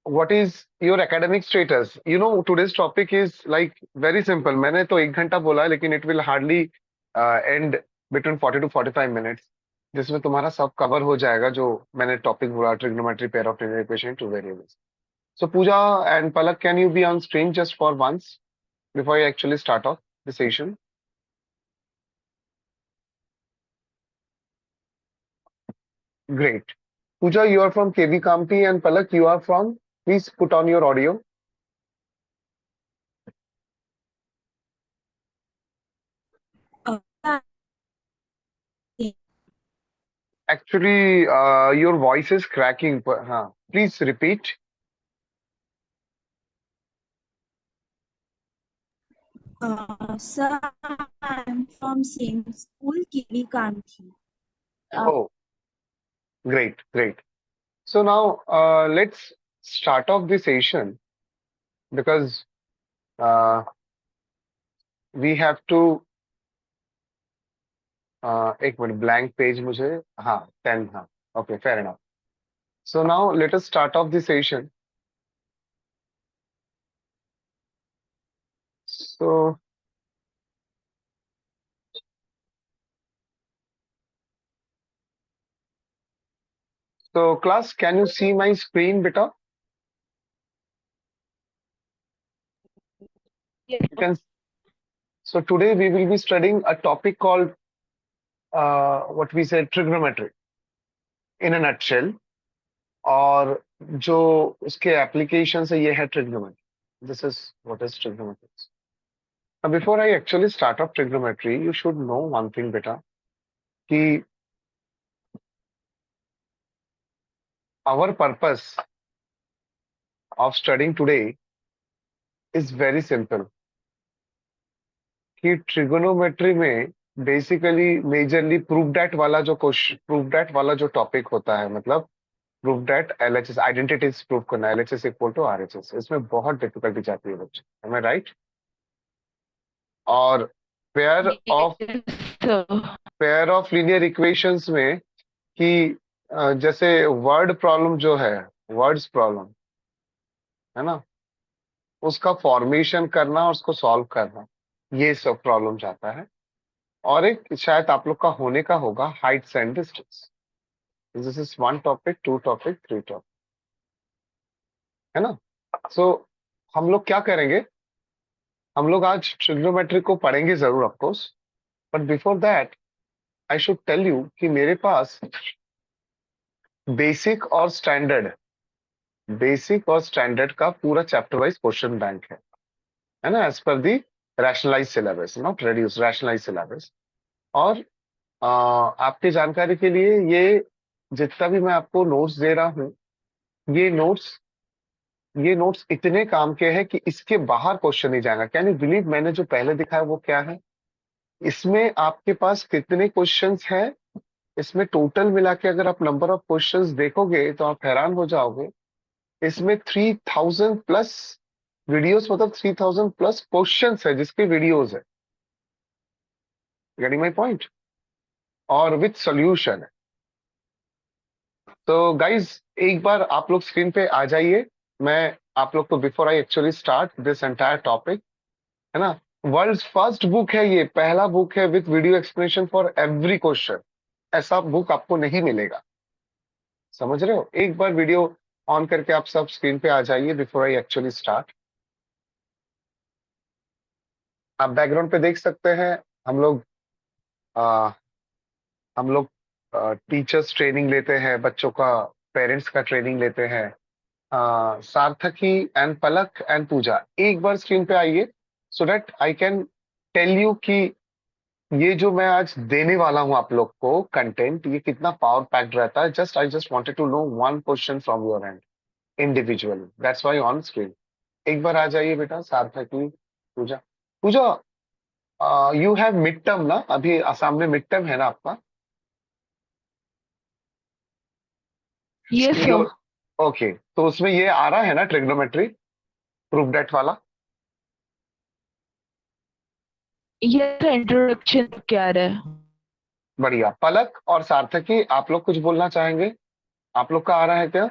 what is your academic status? You know, today's topic is like very simple. मैंने तो 1 घंटा बोला है, लेकिन it will hardly end between 40 to 45 minutes, जिसमें तुम्हारा सब कवर हो जाएगा जो मैंने टॉपिक बोला, trigonometry, pair of linear equation, two variables. So Pooja and Palak, can you be on screen just for once before I actually start off the session? Great. Pooja, you are from KV Kampi, and Palak, you are from. Please put on your audio. Actually, your voice is cracking. Please repeat. Sir, I'm from same school, KV Kanti. Oh, great, great. So now let's start off the session because we have to. एक minute blank page मुझे. हाँ, 10. हाँ, okay, fair enough. So now let us start off the session. So class, can you see my screen, beta? Yes. You can. So today we will be studying a topic called what we say trigonometry in a nutshell. और जो उसके application है ये है trigonometry. This is what is trigonometry. Now before I actually start off trigonometry, you should know one thing, beta, कि our purpose of studying today is very simple. कि trigonometry में basically majorly prove that वाला जो question, prove that वाला जो topic होता है, मतलब prove that LHS identities prove करना, एलएचएस इक्वल टू आरएचएस, इसमें बहुत डिफिकल्टी जाती है बच्चे. एम आई राइट? और pair of Yes, sir. Pair of linear equations में कि जैसे वर्ड प्रॉब्लम जो है, वर्ड्स प्रॉब्लम है ना, उसका फॉर्मेशन करना और उसको सॉल्व करना, ये सब प्रॉब्लम जाता है. और एक शायद आप लोग का होने का होगा Heights and distance. This is 1 topic, 2 topic, 3 topic, है ना. सो हम लोग क्या करेंगे, हम लोग आज ट्रिग्नोमेट्री को पढ़ेंगे जरूर of course, but before that I should tell you कि मेरे पास बेसिक और स्टैंडर्ड का पूरा चैप्टर वाइज क्वेश्चन बैंक है ना, एज पर the rationalise syllabus, not reduce, rationalise syllabus. और आपकी जानकारी के लिए ये जितना भी मैं आपको नोट्स दे रहा हूँ, ये नोट्स इतने काम के हैं कि इसके बाहर क्वेश्चन नहीं जाएगा. कैन यू बिलीव, मैंने जो पहले दिखाया वो क्या है, इसमें आपके पास कितने क्वेश्चंस हैं, इसमें टोटल मिला के अगर आप नंबर ऑफ क्वेश्चंस देखोगे तो आप हैरान हो जाओगे. इसमें 3000 प्लस वीडियोस, मतलब 3000 प्लस क्वेश्चंस है जिसके वीडियोस है. Getting my point? और विथ सॉल्यूशन है. तो गाइज एक बार आप लोग स्क्रीन पे आ जाइए. मैं आप लोग को before I actually start this entire topic, है ना, वर्ल्ड्स फर्स्ट बुक है ये, पहला बुक है with video explanation for every question. ऐसा बुक आपको नहीं मिलेगा. समझ रहे हो? एक बार वीडियो ऑन करके आप सब स्क्रीन पे आ जाइए बिफोर आई एक्चुअली स्टार्ट. आप बैकग्राउंड पे देख सकते हैं हम लोग आ, हम लोग टीचर्स ट्रेनिंग लेते हैं, बच्चों का पेरेंट्स का ट्रेनिंग लेते हैं. सार्थकी एंड पलक एंड पूजा एक बार स्क्रीन पे आइए so that I can tell you कि ये जो मैं आज देने वाला हूं आप लोग को कंटेंट, ये कितना पावर पैक्ड रहता है. I just wanted to know one question from your end individually, that's why on screen. एक बार आ जाइए बेटा, Sarthaki, Pooja. Pooja, you have mid term ना, अभी सामने मिड टर्म है ना आपका? Yes, sir. ओके, तो उसमें ये आ रहा है ना ट्रिग्नोमेट्री प्रूफ डेट वाला? Yes, sir. Introduction क्या रहा है? बढ़िया. पलक और सार्थकी, आप लोग कुछ बोलना चाहेंगे? आप लोग का आ रहा है क्या?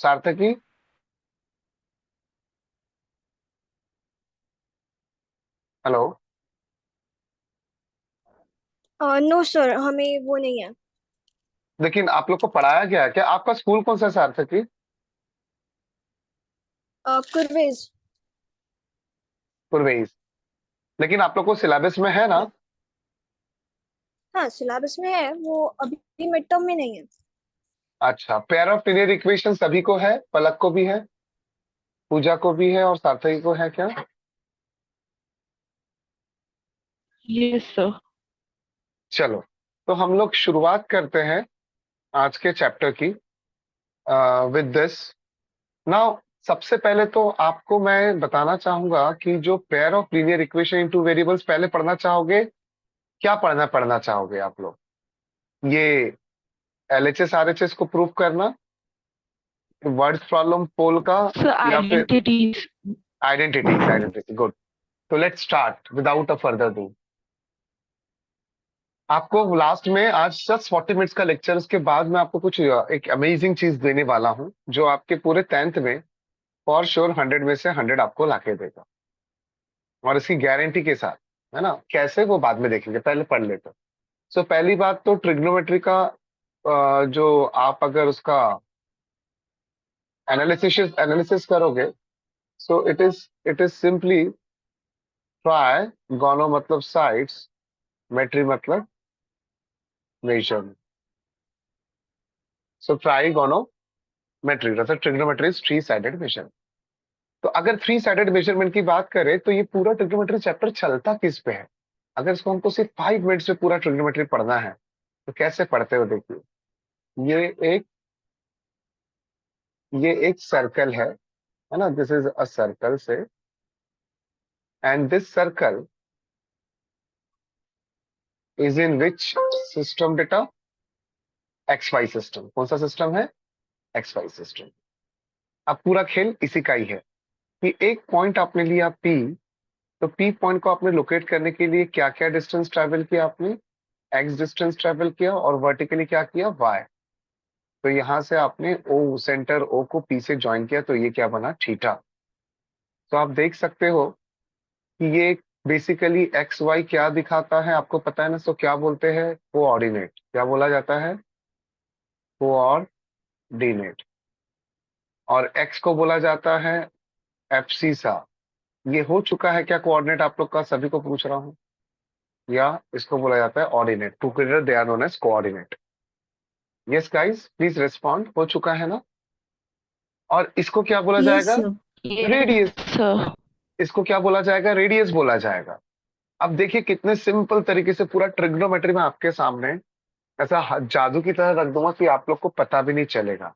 सार्थकी? हेलो? नो सर, हमें वो नहीं है। लेकिन आप लोग को पढ़ाया गया है क्या? आपका स्कूल कौन सा है सार्थकी? कुरवेज। पूर्वेज। लेकिन आप लोग को सिलेबस में है ना? हाँ, सिलेबस में है, वो अभी मिड टर्म में नहीं है। अच्छा, पेयर ऑफ लीनियर इक्वेशन सभी को है, पलक को भी है, पूजा को भी है और सार्थकी को है क्या? Yes sir. चलो, तो हम लोग शुरुआत करते हैं आज के चैप्टर की विद दिस। नाउ सबसे पहले तो आपको मैं बताना चाहूंगा कि जो pair of linear equation in two variables पहले पढ़ना चाहोगे, क्या पढ़ना चाहोगे आप लोग? ये एलएचएस आरएचएस को प्रूव करना, वर्ड प्रॉब्लम पोल का, सर या फिर आइडेंटिटीज। आइडेंटिटी? गुड। तो let's start without a further do. आपको लास्ट में आज जस्ट 40 मिनट्स का लेक्चर, उसके बाद मैं आपको कुछ एक अमेजिंग चीज देने वाला हूं जो आपके पूरे 10th में फॉर श्योर 100 में से 100 आपको लाके देगा, और इसकी गारंटी के साथ। है ना? कैसे, वो बाद में देखेंगे, पहले पढ़ लेते। सो पहली बात तो ट्रिग्नोमेट्री का जो आप अगर उसका एनालिसिस एनालिसिस करोगे, so it is simply trigono मतलब साइड्स, मेट्री मतलब मेजर। सो ट्राइगोनोमेट्री मतलब trigonometry is three sided measure. तो अगर थ्री साइडेड मेजरमेंट की बात करें तो ये पूरा ट्रिग्नोमेट्री चैप्टर चलता किस पे है? अगर इसको हमको सिर्फ 5 मिनट्स में पूरा ट्रिग्नोमेट्री पढ़ना है तो कैसे पढ़ते हो, देखिए। ये एक ये एक सर्कल है ना? दिस इज अ सर्कल से, and this circle is in which system बेटा? X Y system. कौन सा सिस्टम है? X Y system. अब पूरा खेल इसी का ही है कि एक पॉइंट आपने लिया पी, तो पी पॉइंट को आपने लोकेट करने के लिए क्या क्या डिस्टेंस ट्रेवल किया आपने? एक्स डिस्टेंस ट्रेवल किया, और वर्टिकली क्या किया? वाई। तो यहां से आपने ओ, सेंटर ओ को पी से ज्वाइन किया, तो ये क्या बना? थीटा। तो आप देख सकते हो कि ये बेसिकली एक्स वाई क्या दिखाता है, आपको पता है ना? तो क्या बोलते हैं? कोऑर्डिनेट। क्या बोला जाता है? कोऑर्डिनेट। और एक्स को बोला जाता है एब्सिसा। ये हो चुका है क्या कोऑर्डिनेट आप लोग का? सभी को पूछ रहा हूँ। या इसको बोला जाता है ordinate. Together they are known as coordinate. Yes guys, please respond. हो चुका है ना? और इसको क्या बोला यस जाएगा? सर। रेडियस। Yes sir. इसको क्या बोला जाएगा? रेडियस बोला जाएगा। अब देखिए कितने सिंपल तरीके से पूरा ट्रिग्नोमेट्री में आपके सामने ऐसा जादू की तरह रख दूंगा कि आप लोग को पता भी नहीं चलेगा।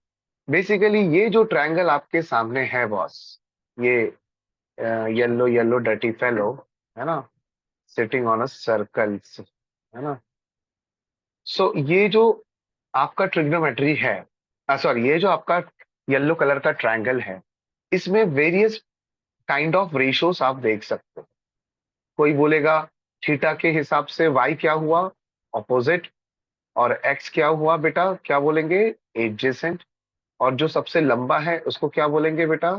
बेसिकली ये जो ट्रायंगल आपके सामने है बॉस, ये येलो येलो डर्टी फेलो, है ना? सिटिंग ऑन अ सर्कल्स, है ना? सो ये जो आपका ट्रिग्नोमेट्री है, सॉरी, ये जो आपका येलो कलर का ट्रायंगल है, इसमें वेरियस काइंड ऑफ रेशियोस आप देख सकते हो। कोई बोलेगा थीटा के हिसाब से वाई क्या हुआ? ऑपोजिट। और एक्स क्या हुआ बेटा? क्या बोलेंगे? एडजेसेंट। और जो सबसे लंबा है उसको क्या बोलेंगे बेटा?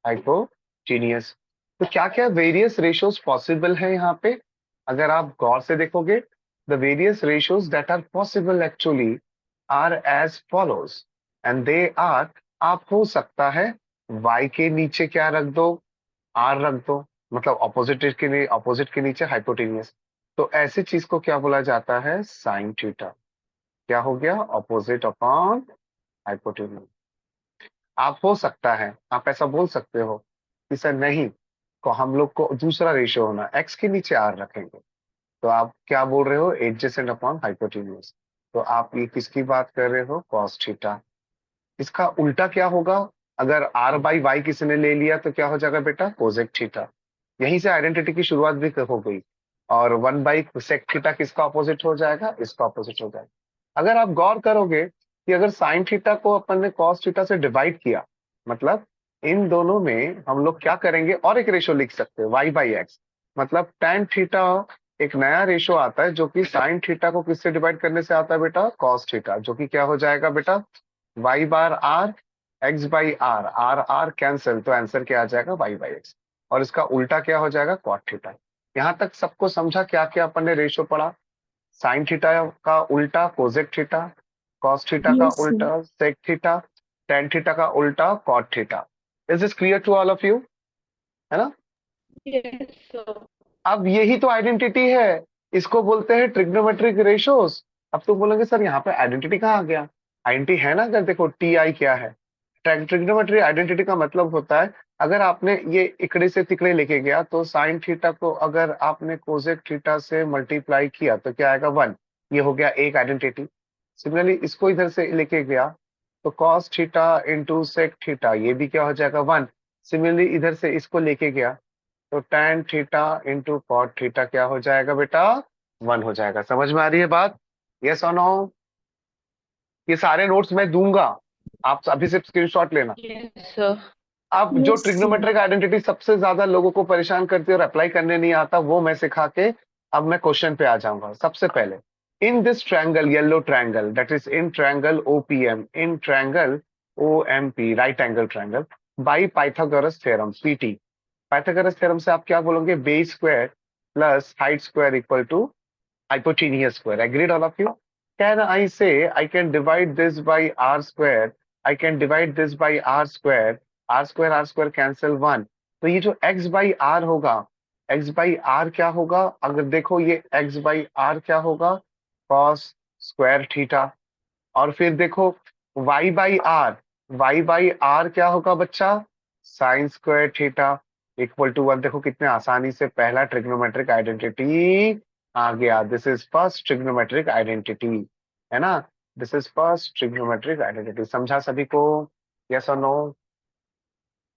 हाइपोटेन्यूस। तो क्या क्या वेरियस रेशियोज पॉसिबल है यहाँ पे? अगर आप गौर से देखोगे, the various ratios that are possible actually are as follows, and they are, आप हो सकता है y के नीचे क्या रख दो? r रख दो, मतलब ऑपोजिट के नीचे हाइपोटेन्यूस। तो ऐसी चीज को क्या बोला जाता है? Sine theta. क्या हो गया? Opposite upon hypotenuse. आप हो सकता है आप ऐसा बोल सकते हो कि सर नहीं, को हम लोग को दूसरा रेशियो होना, एक्स के नीचे आर रखेंगे। तो आप क्या बोल रहे हो? Adjacent upon hypotenuse. तो आप ये किसकी बात कर रहे हो? Cos theta. इसका उल्टा क्या होगा? अगर आर बाई वाई किसी ने ले लिया तो क्या हो जाएगा बेटा? Cosec theta. यहीं से आइडेंटिटी की शुरुआत भी हो गई। और 1 बाई सेक थीटा किसका ऑपोजिट हो जाएगा? इसका ऑपोजिट हो जाएगा। अगर आप गौर करोगे कि अगर साइन थीटा को अपन ने कॉस थीटा से डिवाइड किया, मतलब इन दोनों में हम लोग क्या करेंगे? और एक रेशो लिख सकते हैं, वाई बाई एक्स। मतलब टेन थीटा एक नया रेशो आता है जो कि साइन थीटा को किससे डिवाइड करने से आता है बेटा? Cos theta. जो कि क्या हो जाएगा बेटा? Y bar r x by r, r r cancel, तो आंसर क्या आ जाएगा, वाई बाई एक्स। और इसका उल्टा क्या हो जाएगा, कॉट थीटा। यहां तक सबको समझा? क्या क्या अपन ने रेशियो पढ़ा? साइन थीटा का उल्टा कोसेक थीटा, कॉस थीटा का Yes, sir. उल्टा सेक थीटा, टेन थीटा का उल्टा cot theta. Is this clear to all of you? है ना? Yes, sir. अब यही तो आइडेंटिटी है, इसको बोलते हैं ट्रिग्नोमेट्रिक रेशियोज। अब तुम बोलोगे सर यहाँ पे आइडेंटिटी कहाँ आ गया? आइडेंटिटी है ना, अगर देखो टी आई क्या है, ट्रिग्नोमेट्री आइडेंटिटी का मतलब होता है अगर आपने ये इकड़े से तिकड़े लेके गया तो साइन थीटा को अगर आपने कोसेक थीटा से मल्टीप्लाई किया तो क्या आएगा, 1। ये हो गया एक आइडेंटिटी। सिमिलरली इसको इधर से लेके गया तो cos theta into sec theta, ये भी क्या हो जाएगा, 1। सिमिलरली इधर से इसको लेके गया तो tan theta into cot theta क्या हो जाएगा बेटा, 1 हो जाएगा। समझ में आ रही है बात? यस और नो? ये सारे नोट्स मैं दूंगा, आप अभी सिर्फ स्क्रीनशॉट लेना। Yes, sir. अब जो Yes, sir. ट्रिग्नोमेट्रिक आइडेंटिटी सबसे ज्यादा लोगों को परेशान करती है और अप्लाई करने नहीं आता, वो मैं सिखा के अब मैं क्वेश्चन पे आ जाऊंगा। सबसे पहले, in this triangle, yellow triangle, that is in triangle OPM, in triangle OMP, right angle triangle, by Pythagoras theorem, PT. Pythagoras theorem से आप क्या बोलोगे, base square plus height square equal to hypotenuse square. Agreed, all of you? Can I say I can divide this by r square? I can divide this by r square. R square cancel 1. तो ये जो x by r होगा, x by r क्या होगा? अगर देखो ये x by r क्या होगा, cos square थीटा। और फिर देखो y by r क्या होगा बच्चा, sine square theta equal to 1। देखो कितने आसानी से पहला ट्रिग्नोमेट्रिक आइडेंटिटी आ गया। This is first trigonometric identity, है ना? This is first trigonometric identity. समझा सभी को? यस और नो?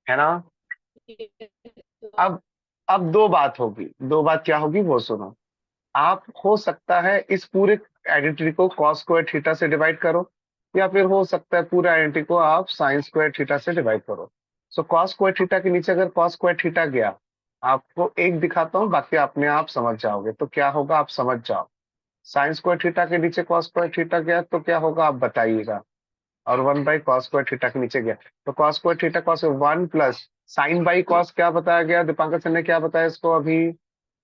है ना? Yes, sir. अब दो बात होगी, दो बात क्या होगी वो सुनो। आप हो सकता है इस पूरे आइडेंटिटी को कॉस स्क्वायर थीटा से डिवाइड करो, या फिर हो सकता है पूरे आइडेंटिटी को आप साइन स्क्वायर थीटा से डिवाइड करो। सो कॉस स्क्वायर थीटा के नीचे अगर कॉस स्क्वायर थीटा गया, आपको एक दिखाता हूँ, बाकी अपने आप समझ जाओगे। तो क्या होगा आप समझ जाओ, साइन स्क्वायर थीटा के नीचे कॉस स्क्वायर थीटा गया तो क्या होगा आप बताइएगा। और 1 बाई कॉस स्क्वायर थीटा के नीचे गया तो cos square theta cos 1 plus sign by cos क्या बताया गया, दीपांकर सर ने क्या बताया इसको अभी,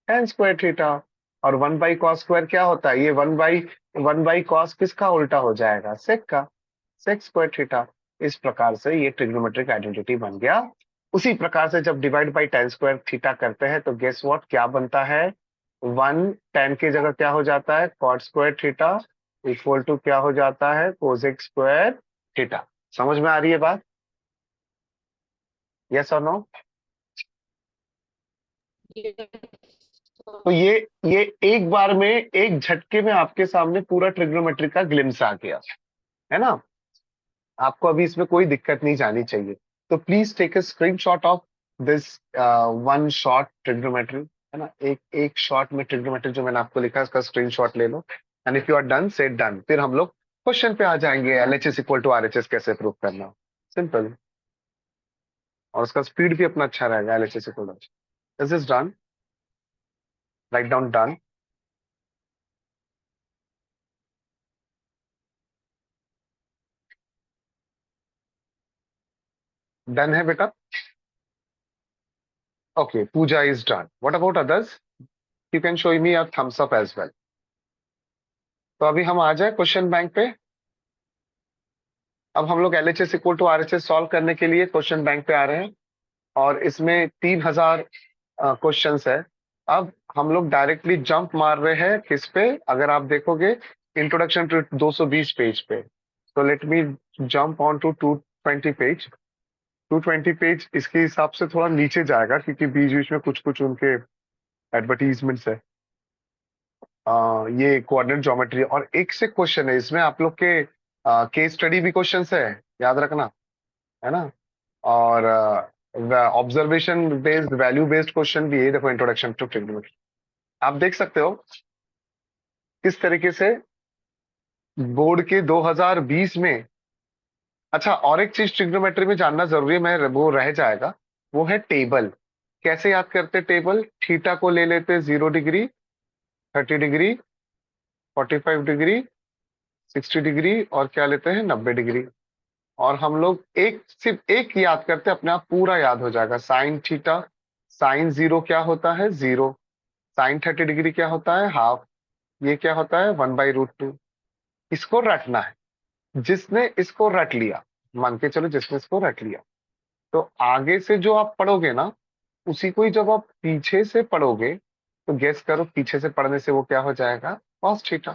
tan स्क्वायर थीटा। और 1 बाई कॉस स्क्वायर क्या होता है, ये 1 बाई कॉस किसका उल्टा हो जाएगा, सेक का, सेक स्क्वायर थीटा। इस प्रकार से ये ट्रिग्नोमेट्रिक आइडेंटिटी बन गया। उसी प्रकार से जब divide by tan square theta करते हैं तो गेस व्हाट क्या बनता है, 1 tan की जगह क्या हो जाता है, cot square theta equal to क्या हो जाता है, कोसेक स्क्वायर थीटा। समझ में आ रही है बात? यस और नो? Yes, sir. तो ये एक बार में एक झटके में आपके सामने पूरा ट्रिग्नोमेट्री का ग्लिम्स आ गया, है ना? आपको अभी इसमें कोई दिक्कत नहीं जानी चाहिए। तो please take a screenshot of this one shot trigonometry, है ना? एक शॉट में ट्रिग्नोमेट्री जो मैंने आपको लिखा उसका स्क्रीनशॉट ले लो। And if you are done से डन, फिर हम लोग क्वेश्चन पे आ जाएंगे, एलएचएस इक्वल टू आरएचएस कैसे प्रूव करना, सिंपल। और उसका स्पीड भी अपना अच्छा रहेगा, LHS equal to. This is done, right down done. Done है बेटा? Okay, Pooja is done. What about others? You can show me a thumbs up as well. तो अभी हम आ जाए क्वेश्चन बैंक पे। अब हम लोग LHS equal to RHS solve करने के लिए क्वेश्चन बैंक पे आ रहे हैं और इसमें 3000 क्वेश्चन है। अब हम लोग डायरेक्टली जंप मार रहे हैं किस पे, अगर आप देखोगे इंट्रोडक्शन टू 220 पेज पे। तो let me jump on to 220 page. 220 page इसके हिसाब से थोड़ा नीचे जाएगा क्योंकि बीच बीच में कुछ कुछ उनके एडवर्टीजमेंट्स है। ये कोऑर्डिनेट ज्योमेट्री और एक से क्वेश्चन है इसमें, आप लोग के केस स्टडी भी क्वेश्चंस है, याद रखना, है ना? और observation based value based question भी है। देखो इंट्रोडक्शन टू ट्रिग्नोमेट्री आप देख सकते हो किस तरीके से बोर्ड के 2020 में। अच्छा, और एक चीज ट्रिग्नोमेट्री में जानना जरूरी है, मैं वो रह जाएगा, वो है टेबल। कैसे याद करते टेबल, थीटा को ले लेते 0 डिग्री, 30 डिग्री, 45 डिग्री, 60 डिग्री और क्या लेते हैं 90 डिग्री। और हम लोग सिर्फ एक याद करते अपने आप पूरा याद हो जाएगा। साइन थीटा, साइन 0 क्या होता है? 0। साइन 30 डिग्री क्या होता है? हाफ। ये क्या होता है? 1/√2। इसको रटना है। जिसने इसको रट लिया, मान के चलो जिसने इसको रट लिया, तो आगे से जो आप पढ़ोगे ना, उसी को ही जब आप पीछे से पढ़ोगे तो गेस करो पीछे से पढ़ने से वो क्या हो जाएगा? Cos theta.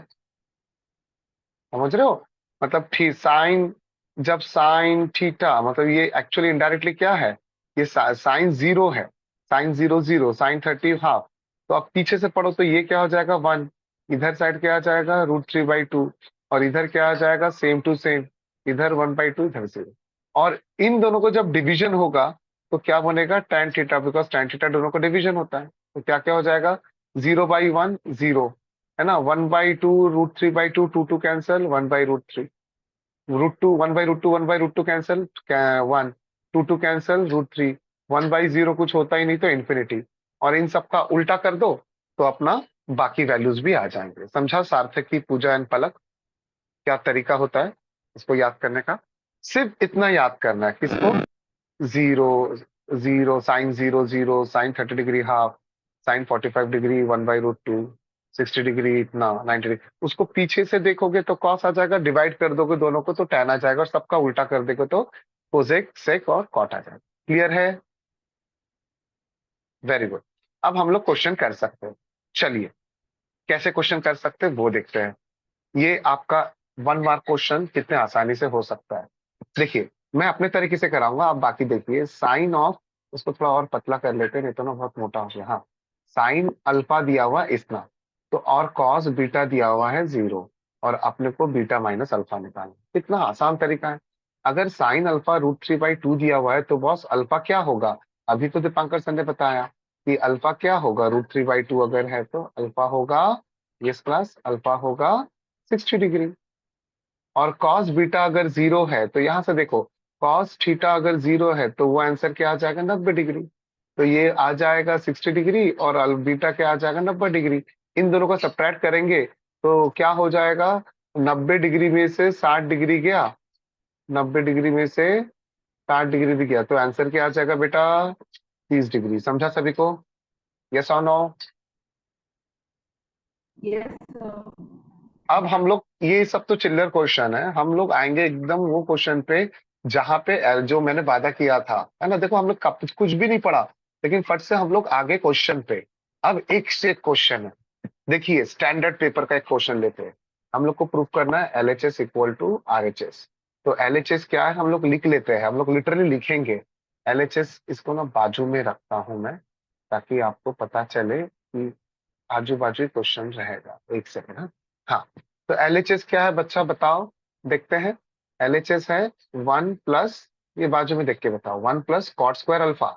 समझ रहे हो? मतलब साइन, जब साइन थीटा, मतलब ये एक्चुअली इनडायरेक्टली क्या है? ये साइन 0 है। Sine 0 0, sine 30 half. तो आप पीछे से पढ़ो तो ये क्या हो जाएगा? 1। इधर साइड क्या आ जाएगा? √3/2। और इधर क्या आ जाएगा? सेम टू सेम, इधर 1/2, इधर 0। और इन दोनों को जब डिवीजन होगा तो क्या बनेगा? tan theta, because tan theta दोनों को डिवीजन होता है। तो क्या क्या हो जाएगा? 0/1 0, है ना? 1/2 √3/2, 2 कैंसल, 1/√3। √2 1/√2, 1/√2 cancel, 1, 2 cancel, √3। 1/0 कुछ होता ही नहीं तो इन्फिनिटी। और इन सब का उल्टा कर दो तो अपना बाकी वैल्यूज भी आ जाएंगे। समझा सार्थक की पूजा एंड पलक क्या तरीका होता है इसको याद करने का? सिर्फ इतना याद करना है। किसको? 0 0, sine 0 0, sine 30 degree half, sine 45 degree 1/√2, 60 degree इतना, 90 डिग्री। उसको पीछे से देखोगे तो कॉस आ जाएगा, डिवाइड कर दोगे दोनों को तो टैन आ जाएगा, और सबका उल्टा कर दोगे तो कोसेक, सेक और कॉट आ जाएगा। क्लियर है? Very good. अब हम लोग क्वेश्चन कर सकते हैं। चलिए कैसे क्वेश्चन कर सकते हैं वो देखते हैं। ये आपका 1 मार्क क्वेश्चन कितने आसानी से हो सकता है। देखिए मैं अपने तरीके से कराऊंगा, आप बाकी देखिए। साइन ऑफ, उसको थोड़ा और पतला कर लेते हैं, नहीं तो ना बहुत मोटा हो गया। हाँ, साइन अल्फा दिया हुआ इतना, तो और कॉस बीटा दिया हुआ है 0, और अपने को बीटा माइनस अल्फा निकालना। कितना आसान तरीका है। अगर साइन अल्फा √3/2 दिया हुआ है तो बॉस अल्फा क्या होगा? अभी तो दीपांकर सर ने बताया कि अल्फा क्या होगा। √3/2 अगर है तो अल्फा होगा, यस क्लास, अल्फा होगा 60 डिग्री। और कॉस बीटा अगर 0 है तो यहां से देखो, कॉस थीटा अगर 0 है तो वो आंसर क्या आ जाएगा? 90 डिग्री। तो ये आ जाएगा 60 डिग्री, और बीटा क्या आ जाएगा? 90 डिग्री। इन दोनों को सब्ट्रैक्ट करेंगे तो क्या हो जाएगा? 90 डिग्री में से 60 डिग्री गया, 90 डिग्री में से 60 डिग्री भी गया, तो आंसर क्या आ जाएगा बेटा? 30 डिग्री। समझा सभी को? यस और नो? Yes, sir. अब हम लोग, ये सब तो चिल्लर क्वेश्चन है, हम लोग आएंगे एकदम वो क्वेश्चन पे जहां पे जो मैंने वादा किया था, है ना? देखो हम लोग कुछ भी नहीं पढ़ा, लेकिन फट से हम लोग आगे क्वेश्चन पे। अब एक से एक क्वेश्चन है। देखिए स्टैंडर्ड पेपर का एक क्वेश्चन लेते हैं। हम लोग को प्रूफ करना है LHS इक्वल टू RHS। तो LHS क्या है हम लोग लिख लेते हैं, हम लोग लिटरली लिखेंगे LHS। इसको ना बाजू में रखता हूं मैं, ताकि आपको पता चले कि आजू बाजू क्वेश्चन रहेगा। एक सेकंड। हाँ हाँ, तो LHS क्या है बच्चा बताओ, देखते हैं। LHS है 1 प्लस, ये बाजू में देख के बताओ, 1 plus cot square alpha.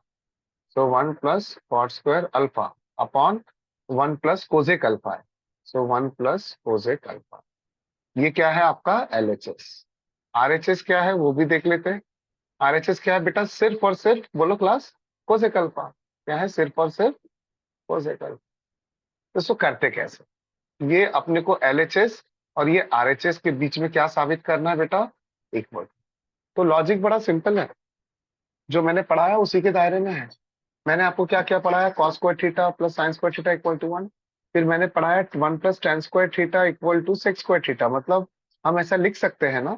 So 1 plus cot square alpha upon 1 plus cosec alpha है। So 1 plus cosec alpha. ये क्या है आपका LHS। RHS क्या है वो भी देख लेते हैं। RHS क्या है बेटा? सिर्फ और सिर्फ बोलो क्लास, कोजेक अल्फा। क्या है? सिर्फ और सिर्फ कोजेक अल्फा। तो इसको करते कैसे? ये अपने को LHS और ये RHS के बीच में क्या साबित करना है बेटा? इक्वल। तो लॉजिक बड़ा सिंपल है, जो मैंने पढ़ाया उसी के दायरे में है। मैंने आपको क्या क्या पढ़ाया? cos square theta plus sine square theta equal to 1। फिर मैंने पढ़ाया 1 plus tan square theta equal to sec square theta. मतलब हम ऐसा लिख सकते हैं ना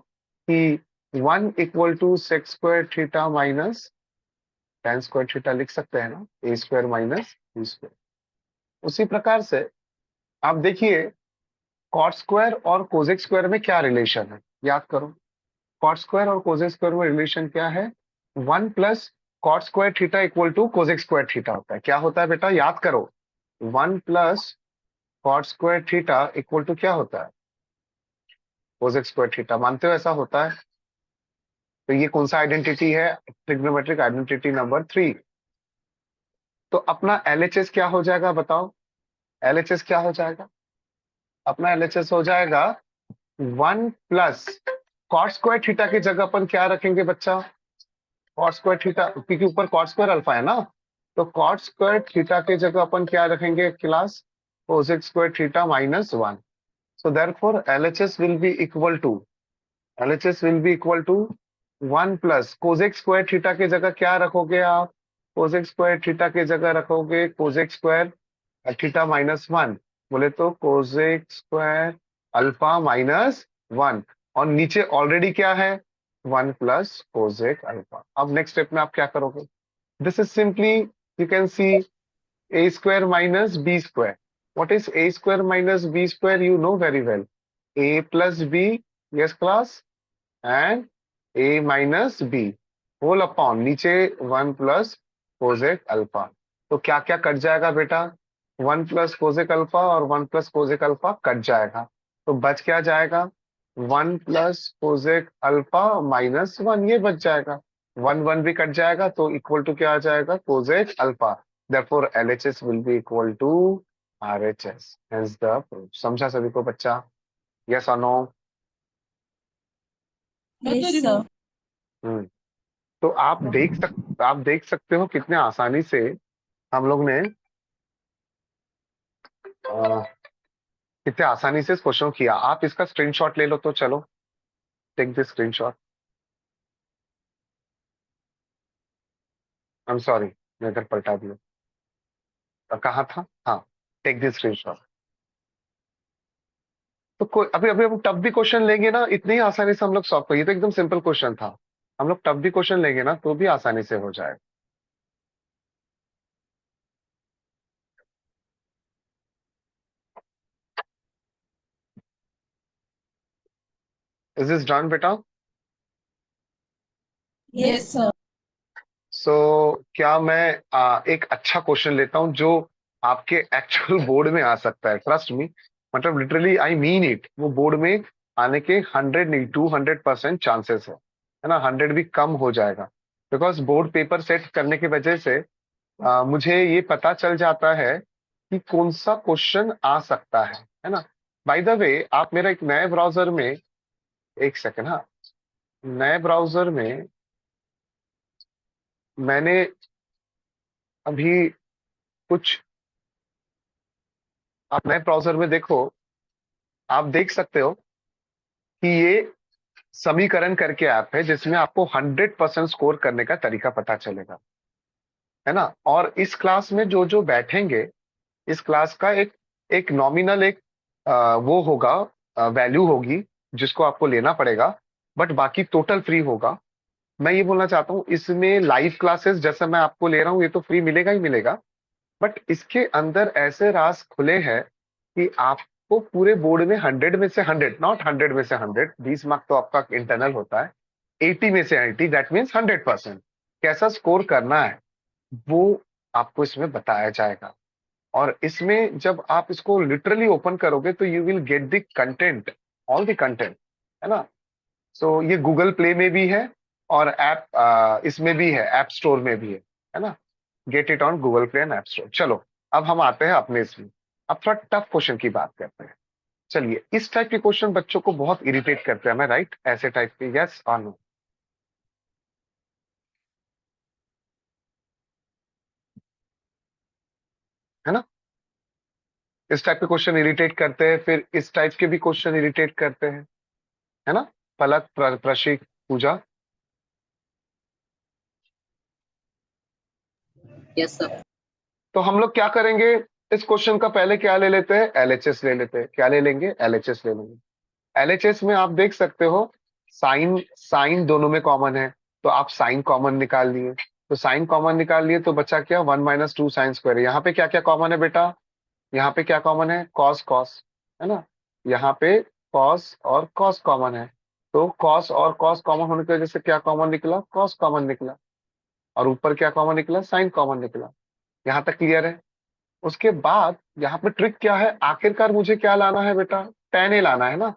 कि 1 equal to sec square theta minus tan square theta, लिख सकते हैं ना, a square minus b square. उसी प्रकार से आप देखिए कॉट स्क्वायर और कोजेक स्क्वायर में क्या रिलेशन है, याद करो। कॉट स्क्वायर और कोजेक स्क्वायर में रिलेशन क्या है? 1 plus cot square theta equal to cosec square theta होता है। क्या होता है बेटा? याद करो, 1 plus cot square theta equal to क्या होता है? Cosec square theta. मानते हो ऐसा होता है? तो ये कौन सा आइडेंटिटी है? Trigonometric identity number 3। तो अपना LHS क्या हो जाएगा बताओ? LHS क्या हो जाएगा? अपना LHS हो जाएगा 1 प्लस कॉट स्क्वायर थीटा की जगह अपन क्या रखेंगे बच्चा? कॉट स्क्वायर थीटा, क्योंकि ऊपर कॉट स्क्वायर अल्फा है ना, तो कॉट स्क्वायर थीटा की जगह अपन क्या रखेंगे class? Cosec square theta minus 1। So therefore LHS will be equal to, LHS will be equal to 1 plus cosec square theta की जगह क्या रखोगे आप? कोजेक स्क्वायर थीटा की जगह रखोगे कोजेक स्क्वायर थीटा -1, बोले तो कोजेक स्क्वायर अल्फा -1, और नीचे ऑलरेडी क्या है? 1 प्लस कोजेक अल्फा। अब नेक्स्ट स्टेप में आप क्या करोगे? This is simply, you can see a square minus b square. What is a square minus b square? You know very well. A plus b, yes class, and a minus b whole upon नीचे 1 plus cosec alpha. तो क्या क्या cut जाएगा बेटा? 1 plus cosec alpha और 1 plus cosec alpha cut जाएगा, तो बच क्या जाएगा? 1 plus cosec alpha minus 1, ये बच जाएगा। 1 1 भी कट जाएगा, तो इक्वल टू क्या आ जाएगा? cosec alpha. Therefore LHS will be equal to RHS. Hence the proof. समझा सभी को बच्चा? Yes or no? Yes, sir. हम्म तो आप देख सकते हो कितने आसानी से हम लोग ने कितने आसानी से इस क्वेश्चन को किया। आप इसका स्क्रीनशॉट ले लो, तो चलो take this screenshot. I am sorry, मैं इधर पलटा दिया। कहाँ था? हाँ, टेक दिस स्क्रीनशॉट। तो कोई अभी अभी हम टफ भी क्वेश्चन लेंगे ना, इतनी ही आसानी से हम लोग सॉल्व करिए। तो एकदम सिंपल क्वेश्चन था, हम लोग टफ भी क्वेश्चन लेंगे ना तो भी आसानी से हो जाएगा। इज दिस डन बेटा? Yes, sir. सो क्या मैं एक अच्छा क्वेश्चन लेता हूं जो आपके एक्चुअल बोर्ड में आ सकता है। ट्रस्ट मी, मतलब लिटरली आई मीन इट, वो बोर्ड में आने के 100 नहीं 200% चांसेस है ना। 100 भी कम हो जाएगा, बिकॉज बोर्ड पेपर सेट करने की वजह से मुझे ये पता चल जाता है कि कौन सा क्वेश्चन आ सकता है ना। बाय द वे, आप मेरा एक नए ब्राउजर में, एक सेकंड, हाँ, नए ब्राउजर में मैंने अभी कुछ, आप नए ब्राउजर में देखो, आप देख सकते हो कि ये समीकरण करके ऐप है जिसमें आपको 100% स्कोर करने का तरीका पता चलेगा, है ना। और इस क्लास में जो जो बैठेंगे, इस क्लास का एक एक नॉमिनल एक वो होगा, वैल्यू होगी जिसको आपको लेना पड़ेगा, बट बाकी टोटल फ्री होगा। मैं ये बोलना चाहता हूँ, इसमें लाइव क्लासेस जैसा मैं आपको ले रहा हूँ ये तो फ्री मिलेगा ही मिलेगा, बट इसके अंदर ऐसे राज खुले हैं कि आपको पूरे बोर्ड में 100 में से 100, नॉट 100 में से 100, 20 मार्क तो आपका इंटरनल होता है, 80 में से 80, दैट मीन्स 100% कैसा स्कोर करना है वो आपको इसमें बताया जाएगा। और इसमें जब आप इसको लिटरली ओपन करोगे तो you will get the content, all the content, है ना। सो ये गूगल प्ले में भी है और ऐप इसमें भी है, ऐप स्टोर में भी है ना। Get it on Google play and app store. चलो अब हम आते हैं अपने इसमें, अब थोड़ा टफ क्वेश्चन की बात करते हैं। चलिए, इस टाइप के क्वेश्चन बच्चों को बहुत इरिटेट करते हैं, मैं राइट? ऐसे टाइप के, यस और नो? है ना, इस टाइप के क्वेश्चन इरिटेट करते हैं, फिर इस टाइप के भी क्वेश्चन इरिटेट करते हैं, है ना। पलक, प्रशिक, पूजा। Yes sir. तो हम लोग क्या करेंगे, इस क्वेश्चन का पहले क्या ले लेते हैं? एलएचएस ले लेते हैं। क्या ले लेंगे? एलएचएस ले लेंगे। एलएचएस में आप देख सकते हो साइन साइन दोनों में कॉमन है, तो आप साइन कॉमन निकाल लिए। तो साइन कॉमन निकाल लिए तो बचा क्या? 1 - 2 साइन स्क्वायर। यहाँ पे क्या क्या कॉमन है बेटा? यहाँ पे क्या कॉमन है? कॉस कॉस, है ना। यहाँ पे कॉस और कॉस कॉमन है, तो कॉस और कॉस कॉमन होने की वजह से क्या कॉमन निकला? कॉस कॉमन निकला। और ऊपर क्या कॉमन निकला? साइन कॉमन निकला। यहाँ तक क्लियर है? उसके बाद यहाँ पे ट्रिक क्या है? आखिरकार मुझे क्या लाना है बेटा? tan a लाना है ना।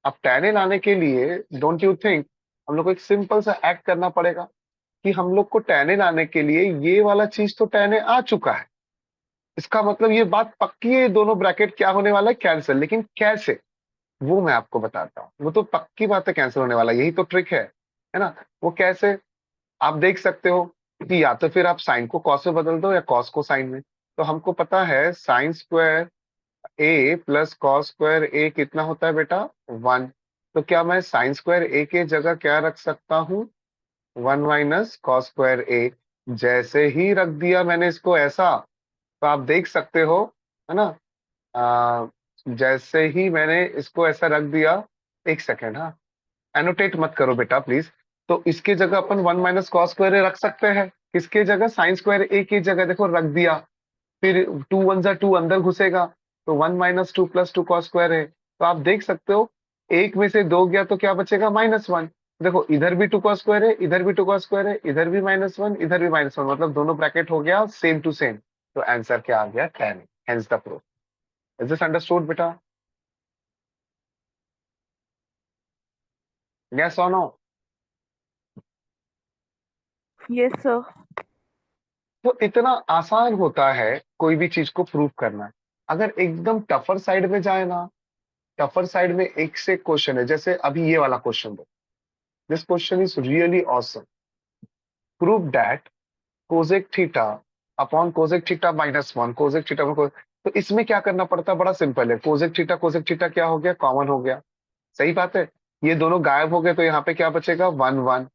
अब tan a लाने के लिए डोंट यू थिंक हम लोग को एक सिंपल सा एक्ट करना पड़ेगा कि हम लोग को tan a लाने के लिए ये वाला चीज तो tan a आ चुका है, इसका मतलब ये बात पक्की है, ये दोनों ब्रैकेट क्या होने वाला है? कैंसिल। लेकिन कैसे, वो मैं आपको बताता हूँ। वो तो पक्की बात है कैंसिल होने वाला, यही तो ट्रिक है ना। वो कैसे, आप देख सकते हो कि या तो फिर आप साइन को कॉस में बदल दो या कॉस को साइन में। तो हमको पता है साइन स्क्वायर ए प्लस कॉस स्क्वायर ए कितना होता है बेटा? 1। तो क्या मैं साइन स्क्वायर ए के जगह क्या रख सकता हूँ? 1 माइनस कॉस स्क्वायर ए। जैसे ही रख दिया मैंने इसको ऐसा, तो आप देख सकते हो, है ना, जैसे ही मैंने इसको ऐसा रख दिया, एक सेकेंड, हाँ, एनोटेट मत करो बेटा प्लीज। तो इसके जगह अपन 1 माइनस कॉस स्क्वायर ए रख सकते हैं। किसके जगह? साइन स्क्वायर ए की जगह देखो रख दिया। फिर 2 1 जा 2 अंदर घुसेगा, तो 1 माइनस 2 प्लस 2 कॉस स्क्वायर है। तो आप देख सकते हो, एक में से दो गया तो क्या बचेगा? -1। देखो इधर भी 2 कॉस स्क्वायर है, इधर भी 2 कॉस स्क्वायर है, इधर भी -1, इधर भी -1, मतलब दोनों ब्रैकेट हो गया सेम टू सेम। तो आंसर क्या आ गया? 10। Hence the proof. Is this understood बेटा? यस और नो? Yes, sir. तो इतना आसान होता है कोई भी चीज को प्रूव करना। अगर एकदम टफर साइड में जाए ना, टफर साइड में एक से क्वेश्चन है, जैसे अभी ये वाला क्वेश्चन दो। This question is really awesome. Prove that cosec theta upon cosec theta -1 cosec theta में तो इसमें क्या करना पड़ता है? बड़ा सिंपल है। कोसेक थीटा क्या हो गया? कॉमन हो गया। सही बात है। ये दोनों गायब हो गए, तो यहाँ पे क्या बचेगा? 1 1।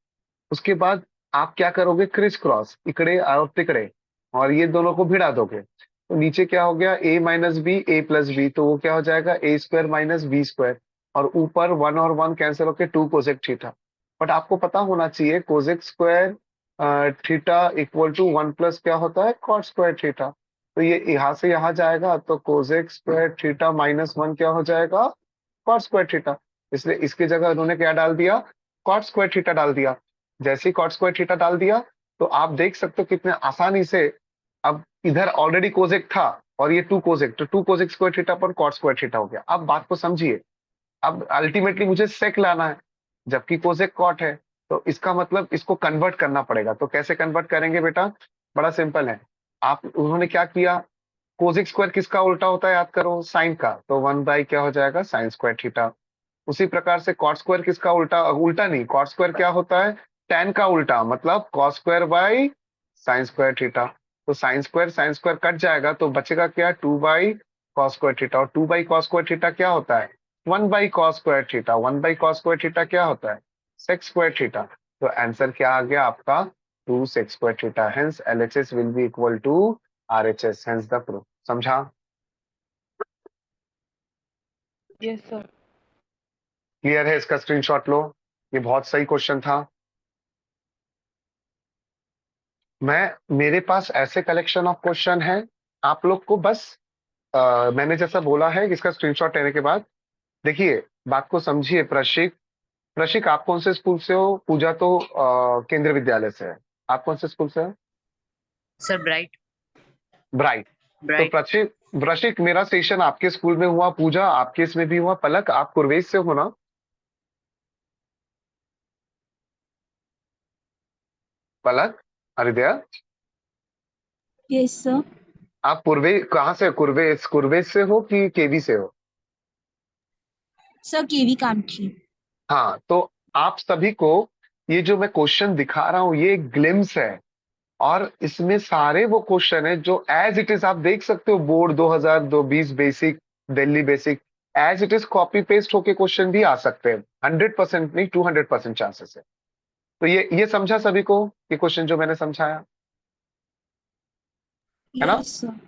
उसके बाद आप क्या करोगे? क्रिस क्रॉस, इकड़े और तिकड़े, और ये दोनों को भिड़ा दोगे। तो नीचे क्या हो गया? a minus b a plus b, तो वो क्या हो जाएगा? A square minus b square. और ऊपर 1 और 1 कैंसिल होके 2 कोसेक थीटा। बट आपको पता होना चाहिए cosec square theta equal to 1 plus क्या होता है? Cot square theta. तो ये यहाँ से यहाँ जाएगा, तो कोसेक स्क्वायर थीटा -1 क्या हो जाएगा? Cot square theta. इसलिए इसकी जगह उन्होंने क्या डाल दिया? कॉट स्क्वायर थीटा डाल दिया। जैसे ही कॉट स्क्वायर थीटा डाल दिया, तो आप देख सकते हो कितने आसानी से। अब इधर ऑलरेडी कोसेक था, और ये 2 कोसेक, तो 2 कोसेक स्क्वायर थीटा पर कॉट स्क्वायर थीटा हो गया। अब बात को समझिए। अब अल्टीमेटली मुझे सेक लाना है, जबकि कोसेक कॉट है। तो इसका मतलब इसको कन्वर्ट करना पड़ेगा। तो कैसे कन्वर्ट करेंगे बेटा? बड़ा सिंपल है। आप उन्होंने क्या किया? कोसेक स्क्वायर किसका उल्टा होता है? याद करो, साइन का। तो 1 बाई क्या हो जाएगा? Sign square theta. उसी प्रकार से कॉट स्क्वायर किसका उल्टा? उल्टा नहीं, कॉट स्क्वायर क्या होता है? tan का उल्टा, मतलब cos square by sine square theta. तो साइन स्क्वायर कट जाएगा, तो बचेगा क्या? 2 बाई कॉस स्क्वायर थीटा। और 2 बाई कॉस स्क्वायर थीटा क्या होता है? 1 by cos square theta. 1 by cos square theta क्या होता है? Sec square theta. तो आंसर क्या आ गया आपका? 2 sec square theta. Hence LHS will be equal to RHS. Hence the proof. समझा? Yes, sir. क्लियर है? इसका स्क्रीनशॉट लो। ये बहुत सही क्वेश्चन था। मेरे पास ऐसे कलेक्शन ऑफ क्वेश्चन है, आप लोग को बस मैंने जैसा बोला है, इसका स्क्रीनशॉट लेने के बाद देखिए, बात को समझिए। प्रशिक, प्रशिक आप कौन से स्कूल से हो? पूजा तो केंद्रीय विद्यालय से है। आप कौन से स्कूल से हो? Sir bright. ब्राइट। तो ब्राइट। प्रशिक, प्रशिक मेरा सेशन आपके स्कूल में हुआ, पूजा आपके इसमें भी हुआ, पलक आप कुरवेश से हो ना? पलक, हृदय, यस सर। आप पूर्वे कहाँ से? कुरवेश, कुरवेश से हो कि केवी से हो? सर केवी कामठी। हाँ, तो आप सभी को ये जो मैं क्वेश्चन दिखा रहा हूँ, ये एक ग्लिम्स है। और इसमें सारे वो क्वेश्चन है जो एज इट इज आप देख सकते हो। Board 2020 basic, Delhi basic, as it is copy paste होके क्वेश्चन भी आ सकते हैं। 100% नहीं, 200% चांसेस है। तो ये समझा सभी को, ये क्वेश्चन जो मैंने समझाया, है ना? Yes sir.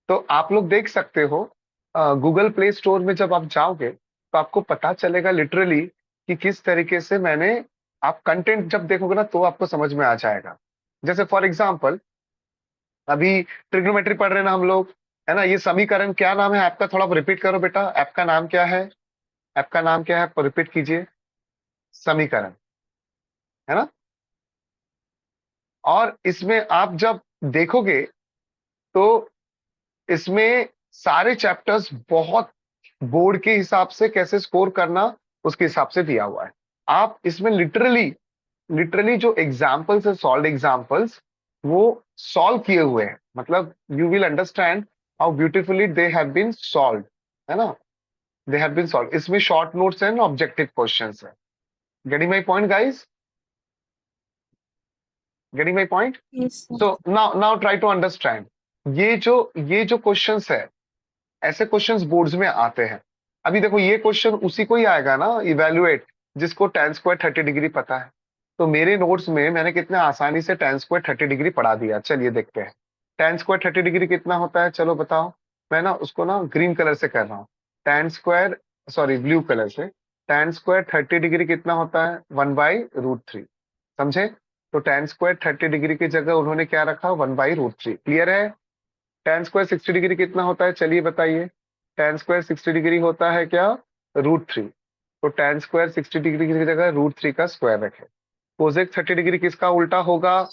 तो आप लोग देख सकते हो, गूगल प्ले स्टोर में जब आप जाओगे, तो आपको पता चलेगा लिटरली कि किस तरीके से मैंने, आप कंटेंट जब देखोगे ना, तो आपको समझ में आ जाएगा। जैसे फॉर एग्जाम्पल, अभी ट्रिग्नोमेट्री पढ़ रहे हैं ना हम लोग, है ना? ये समीकरण क्या नाम है आपका? थोड़ा रिपीट करो बेटा, आपका नाम क्या है? आपका नाम क्या है? रिपीट कीजिए। समीकरण, है ना? और इसमें आप जब देखोगे, तो इसमें सारे चैप्टर्स बहुत बोर्ड के हिसाब से कैसे स्कोर करना, उसके हिसाब से दिया हुआ है। आप इसमें लिटरली, लिटरली जो एग्जाम्पल्स है, सॉल्व एग्जाम्पल्स, वो सॉल्व किए हुए हैं। मतलब you will understand how beautifully they have been solve, है ना? They have been solve. इसमें short notes and objective questions है। Getting my point guys? Getting my point? Yes sir. So now try to understand. ये जो questions है, ऐसे questions boards में आते हैं। अभी देखो, ये क्वेश्चन उसी को ही आएगा ना, इवेल्युएट, जिसको tan स्क्वायर 30 डिग्री पता है। तो मेरे नोट्स में मैंने कितने आसानी से tan स्क्वायर 30 डिग्री पढ़ा दिया। चलिए देखते हैं tan स्क्वायर 30 डिग्री कितना होता है, चलो बताओ। मैं ना उसको ना ग्रीन कलर से कर रहा हूँ, tan square sorry blue colour से। tan स्क्वायर 30 डिग्री कितना होता है, 1/√3। समझे? तो tan स्क्वायर 30 डिग्री की जगह उन्होंने क्या रखा, 1/√3। क्लियर है? tan स्क्वायर 60 डिग्री कितना होता है, चलिए बताइए। tan स्क्वायर 60 डिग्री होता है क्या, √3। तो tan स्क्वायर 60 डिग्री की जगह √3 का स्क्वायर रखे। कोसेक 30 डिग्री किसका उल्टा होगा,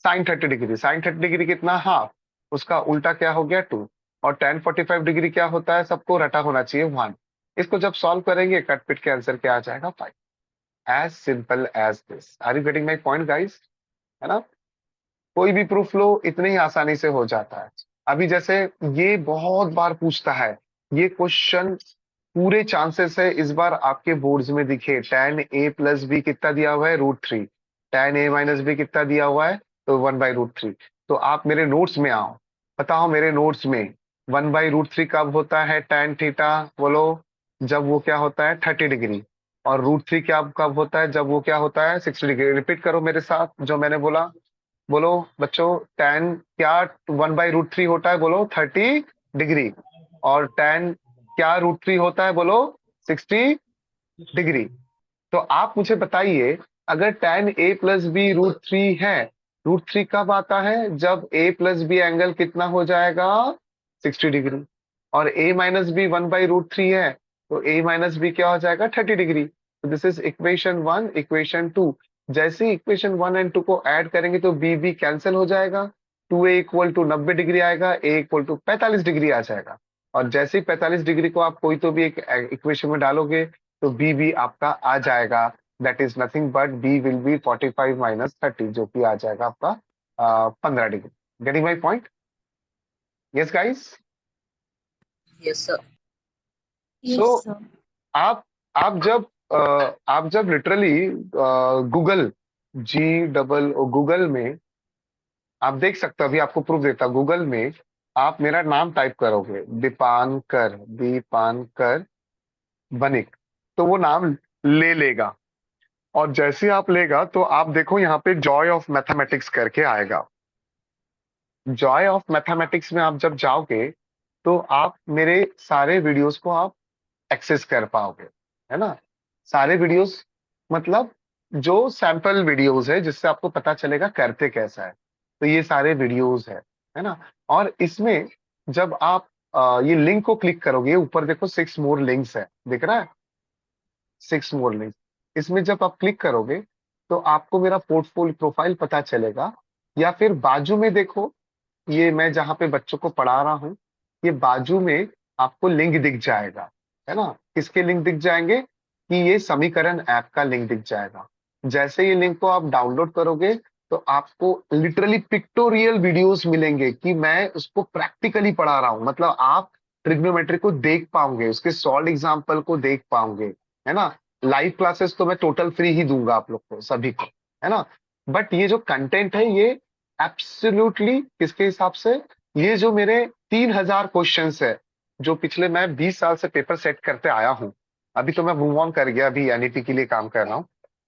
साइन 30 डिग्री। साइन 30 डिग्री कितना, हाफ, उसका उल्टा क्या हो गया 2। और tan 45 डिग्री क्या होता है, सबको रटा होना चाहिए 1। इसको जब सॉल्व करेंगे कट पिट के आंसर क्या आ जाएगा, 5। As simple as this. Are you getting my point guys? है ना? कोई भी प्रूफ लो इतने ही आसानी से हो जाता है। अभी जैसे ये बहुत बार पूछता है ये क्वेश्चन, पूरे चांसेस है इस बार आपके बोर्ड्स में दिखे। tan a प्लस बी कितना दिया हुआ है, √3। tan a माइनस बी कितना दिया हुआ है, तो 1/√3। तो आप मेरे नोट्स में आओ, बताओ मेरे नोट्स में 1/√3 कब होता है tan थीटा, बोलो। जब वो क्या होता है 30 डिग्री। और √3 क्या कब होता है, जब वो क्या होता है 60 डिग्री। रिपीट करो मेरे साथ जो मैंने बोला, बोलो बच्चों। tan क्या 1/√3 होता है, बोलो 30 डिग्री। और tan क्या √3 होता है, बोलो 60 डिग्री। तो आप मुझे बताइए, अगर tan a प्लस बी √3 है, √3 कब आता है, जब a प्लस बी एंगल कितना हो जाएगा, 60 डिग्री। और a माइनस बी 1/√3 है, तो a माइनस बी क्या हो जाएगा, 30 डिग्री। तो दिस इज इक्वेशन 1, इक्वेशन 2। जैसे ही इक्वेशन 1 एंड 2 को ऐड करेंगे तो b b कैंसिल हो जाएगा। 2a इक्वल टू 90 डिग्री आएगा, a इक्वल टू 45 डिग्री आ जाएगा। और जैसे ही 45 डिग्री को आप कोई तो भी एक इक्वेशन में डालोगे तो बी भी आपका आ जाएगा। That is nothing but b will be 45 minus 30, जो कि आ जाएगा आपका 15 degree. Getting my point? Yes guys? Yes, sir. Yes, so sir. आप आप जब लिटरली गूगल गूगल में आप देख सकते हो, अभी आपको प्रूफ देता, गूगल में आप मेरा नाम टाइप करोगे, दीपानकर बनिक, तो वो नाम ले लेगा। और जैसे ही आप लेगा तो आप देखो यहाँ पे जॉय ऑफ मैथमेटिक्स करके आएगा। जॉय ऑफ मैथमेटिक्स में आप जब जाओगे तो आप मेरे सारे वीडियोस को आप एक्सेस कर पाओगे, है ना? सारे वीडियोस मतलब जो सैंपल वीडियोस है जिससे आपको पता चलेगा करते कैसा है, तो ये सारे वीडियोस है ना? और इसमें जब आप ये लिंक को क्लिक करोगे, ऊपर देखो 6 मोर लिंक्स है, दिख रहा है 6 मोर लिंक्स। इसमें जब आप क्लिक करोगे तो आपको मेरा पोर्टफोलियो प्रोफाइल पता चलेगा। या फिर बाजू में देखो, ये मैं जहाँ पे बच्चों को पढ़ा रहा हूँ, ये बाजू में आपको लिंक दिख जाएगा, है ना? किसके लिंक दिख जाएंगे, कि ये समीकरण ऐप का लिंक दिख जाएगा। जैसे ये लिंक को आप डाउनलोड करोगे तो आपको लिटरली पिक्टोरियल वीडियोस मिलेंगे कि मैं उसको प्रैक्टिकली पढ़ा रहा हूँ। मतलब आप ट्रिग्नोमेट्री को देख पाओगे, उसके सॉल्व एग्जाम्पल को देख पाओगे, है ना? लाइव क्लासेस तो मैं टोटल फ्री ही दूंगा आप लोग को, सभी को, है ना? बट ये जो कंटेंट है ये एब्सोल्युटली किसके हिसाब से, ये जो मेरे 3000 क्वेश्चंस है जो पिछले मैं 20 साल से पेपर सेट करते आया हूं, अभी तो मैं मूव ऑन कर गया, अभी एनईटी के लिए काम कर रहा हूं,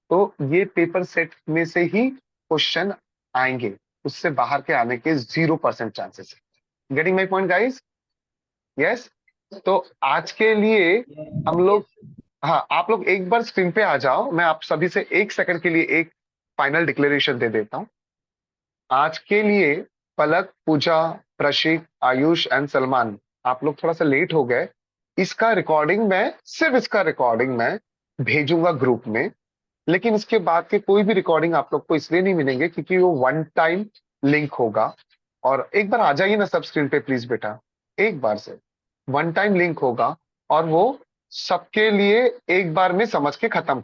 तो ये पेपर सेट में से ही क्वेश्चन आएंगे, उससे बाहर के आने के 0% चांसेस है। Getting my point guys? Yes? तो आज के लिए हम लोग, हाँ आप लोग एक बार स्क्रीन पे आ जाओ, मैं आप सभी से 1 सेकंड के लिए एक फाइनल डिक्लेरेशन दे देता हूं। आज के लिए पलक, पूजा, प्रशिक, आयुष एंड सलमान, आप लोग थोड़ा सा लेट हो गए। इसका रिकॉर्डिंग मैं, सिर्फ इसका रिकॉर्डिंग मैं भेजूंगा ग्रुप में, लेकिन इसके बाद के कोई भी रिकॉर्डिंग आप लोग को इसलिए नहीं मिलेंगे क्योंकि वो 1 टाइम लिंक होगा। और एक बार आ जाइए ना सब स्क्रीन पे प्लीज बेटा, एक बार से 1 टाइम लिंक होगा और वो सबके लिए एक बार में समझ के खत्म